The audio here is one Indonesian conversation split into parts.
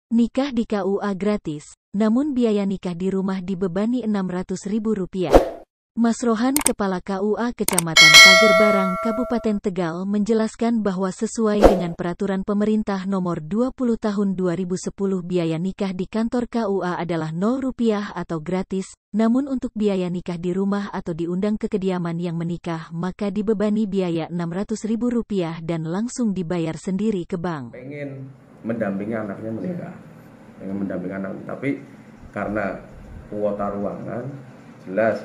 Nikah di KUA gratis, namun biaya nikah di rumah dibebani Rp600.000. Mas Rohan, Kepala KUA Kecamatan Pagerbarang, Kabupaten Tegal menjelaskan bahwa sesuai dengan Peraturan Pemerintah Nomor 20 Tahun 2010 biaya nikah di kantor KUA adalah Rp0 atau gratis, namun untuk biaya nikah di rumah atau diundang ke kediaman yang menikah maka dibebani biaya Rp600.000 dan langsung dibayar sendiri ke bank. Pengen mendampingi anaknya menikah, pengen mendampingi anak, tapi karena kuota ruangan jelas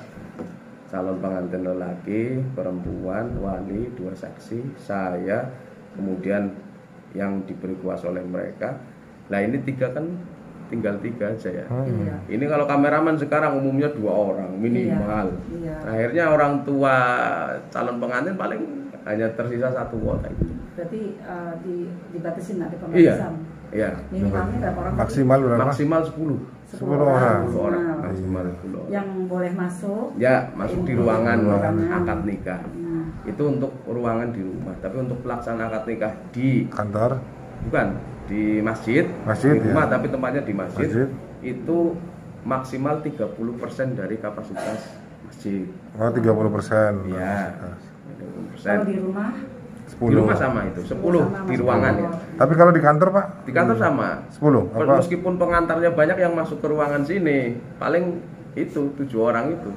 calon pengantin lelaki, perempuan, wali, 2 saksi, saya, kemudian yang diberi kuasa oleh mereka. Nah ini 3 kan tinggal 3 aja ya. Ini kalau kameraman sekarang umumnya 2 orang minimal. Akhirnya orang tua calon pengantin paling hanya tersisa 1 kuota itu. Berarti dibatasin nanti pembatasan. Iya. Minimalnya berapa orang? Maksimal berapa? Maksimal 10. 10 orang. 10 orang. Maksimal 10 orang. Yang boleh masuk? Ya, masuk di ruangan akad nikah. Itu untuk ruangan di rumah. Tapi untuk pelaksanaan akad nikah di kantor? Bukan, di masjid. Masjid, di rumah ya. Tapi tempatnya di masjid. Itu maksimal 30% dari kapasitas masjid. Oh, 30%. Iya. 30%. Kalau di rumah? 10. Di rumah sama itu, 10 di ruangan ya. Tapi kalau di kantor, Pak? Di kantor sama. 10. Apa? Meskipun pengantarnya banyak yang masuk ke ruangan sini, paling itu 7 orang itu.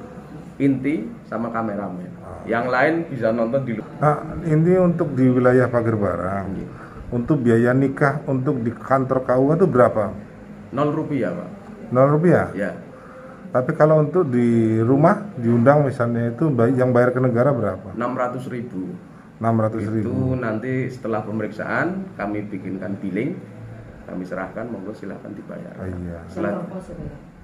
Inti sama kameramen. Yang lain bisa nonton di luar. Nah, ini untuk di wilayah Pagerbarang. Untuk biaya nikah untuk di kantor KUA itu berapa? Rp0, Pak. Rp0? Ya. Tapi kalau untuk di rumah diundang misalnya itu yang bayar ke negara berapa? Rp600.000. 600.000. Itu nanti setelah pemeriksaan kami bikinkan billing, kami serahkan, monggo silakan dibayar. Iya. Setelah,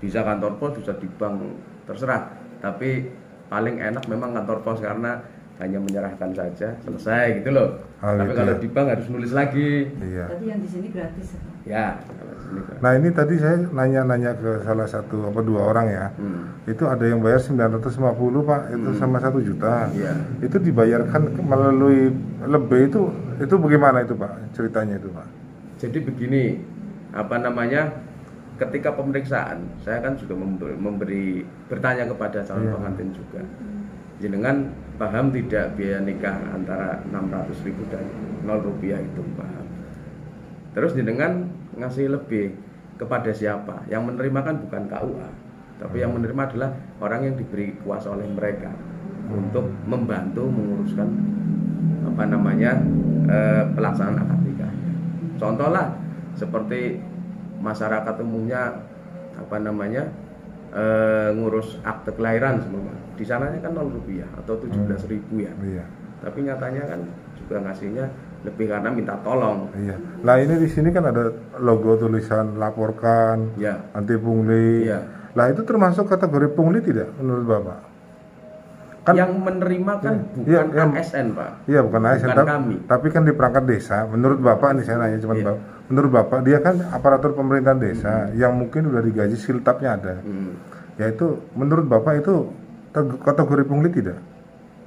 bisa kantor pos, bisa di bank, terserah. Tapi paling enak memang kantor pos karena hanya menyerahkan saja, selesai gitu loh. Tapi gitu kalau ya? di bank harus nulis lagi. Iya. Tadi yang di sini gratis. Ya, kalau di sini gratis. Nah ini tadi saya nanya ke salah satu 2 orang ya. Itu ada yang bayar 950 Pak, itu sama 1 juta. Iya. Itu dibayarkan melalui lebih itu bagaimana itu Pak ceritanya itu Pak? Jadi begini, ketika pemeriksaan saya kan juga bertanya kepada calon pengantin juga. Jenengan paham tidak biaya nikah antara 600.000 dan Rp0 itu paham. Terus jenengan ngasih lebih kepada siapa? Yang menerima kan bukan KUA, tapi yang menerima adalah orang yang diberi kuasa oleh mereka untuk membantu menguruskan pelaksanaan akad nikahnya. Contohlah seperti masyarakat umumnya ngurus akte kelahiran semua. Di sananya kan Rp0 atau 17.000 ya. Iya. Tapi nyatanya kan juga ngasihnya lebih karena minta tolong. Iya. Nah ini di sini kan ada logo tulisan laporkan, anti pungli. Iya. Nah itu termasuk kategori pungli tidak menurut Bapak? Kan yang menerima kan bukan ASN Pak. Iya bukan ASN, kami. Tapi kan di perangkat desa. Menurut Bapak nih saya nanya cuma Bapak. Menurut Bapak dia kan aparatur pemerintahan desa yang mungkin udah digaji siltapnya ada. Yaitu menurut Bapak itu kategori pungli tidak?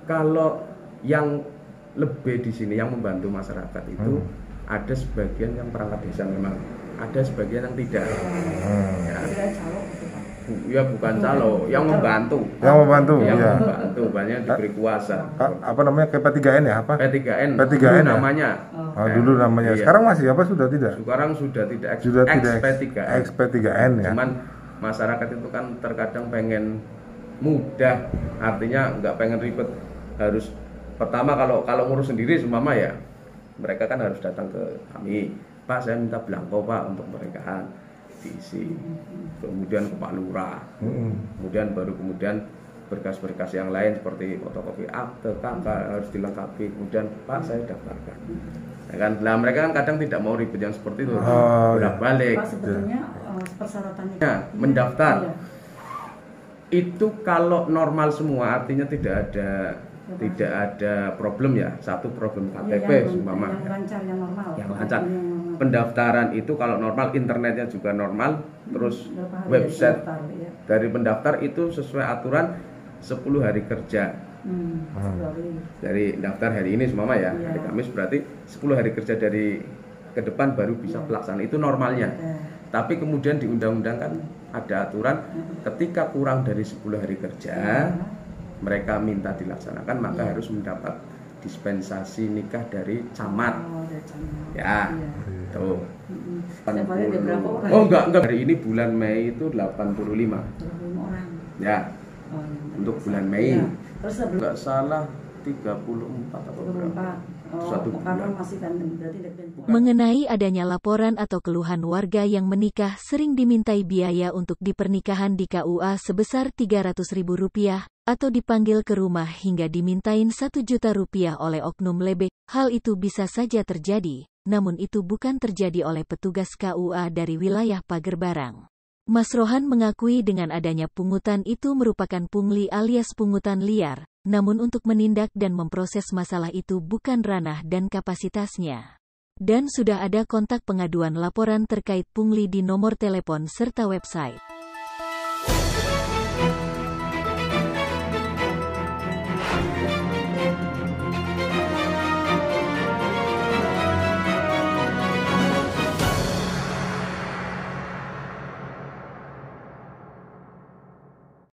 Kalau yang lebih di sini yang membantu masyarakat itu ada sebagian yang perangkat desa memang, ada sebagian yang tidak. Ya bukan calo, yang membantu. Yang membantu, membantu, banyak diberi kuasa. Apa namanya kayak P3N ya? Apa? P3N. P3N dulu namanya. Dulu namanya. Iya. Sekarang masih apa sudah tidak? Sekarang sudah tidak. P3N. XP3N ya. Cuman masyarakat itu kan terkadang pengen mudah, artinya nggak pengen ribet. Harus pertama kalau ngurus sendiri semama ya, mereka kan harus datang ke kami. Pak, saya minta belangko Pak untuk pernikahan, diisi. Kemudian ke Pak Lurah. Kemudian berkas-berkas yang lain seperti fotokopi akte, KK harus dilengkapi. Kemudian Pak, saya daftarkan. Ya kan, nah mereka kan kadang tidak mau ribet yang seperti itu. Bolak-balik. Pak, sebetulnya persyaratannya mendaftar. Itu kalau normal semua artinya tidak ada problem ya. Satu problem KTP umpama. Yang lancar, yang normal. Yang lancar. Pendaftaran itu kalau normal, internetnya juga normal, terus website dari pendaftar itu sesuai aturan 10 hari kerja. Dari daftar hari ini semama ya, hari Kamis berarti 10 hari kerja dari ke depan baru bisa pelaksanaan, itu normalnya. Tapi kemudian di undang-undang kan ada aturan ketika kurang dari 10 hari kerja mereka minta dilaksanakan maka harus mendapat dispensasi nikah dari camat. Oh, dari camat. Ya, Iya. tuh. Setiap hari ada berapa orang? Oh enggak, hari ini bulan Mei itu 85. 25 orang. Ya, Oh, iya. untuk bulan Mei. Iya. Terus sebelum Enggak salah 34 atau berapa? 24. Oh, Satu karena bulan. masih kan berarti dekat. Mengenai adanya laporan atau keluhan warga yang menikah sering dimintai biaya untuk di pernikahan di KUA sebesar Rp300.000 atau dipanggil ke rumah hingga dimintain Rp1.000.000 oleh oknum lebek, hal itu bisa saja terjadi, namun itu bukan terjadi oleh petugas KUA dari wilayah Pagerbarang. Mas Rohan mengakui dengan adanya pungutan itu merupakan pungli alias pungutan liar, namun untuk menindak dan memproses masalah itu bukan ranah dan kapasitasnya. Dan sudah ada kontak pengaduan laporan terkait pungli di nomor telepon serta website.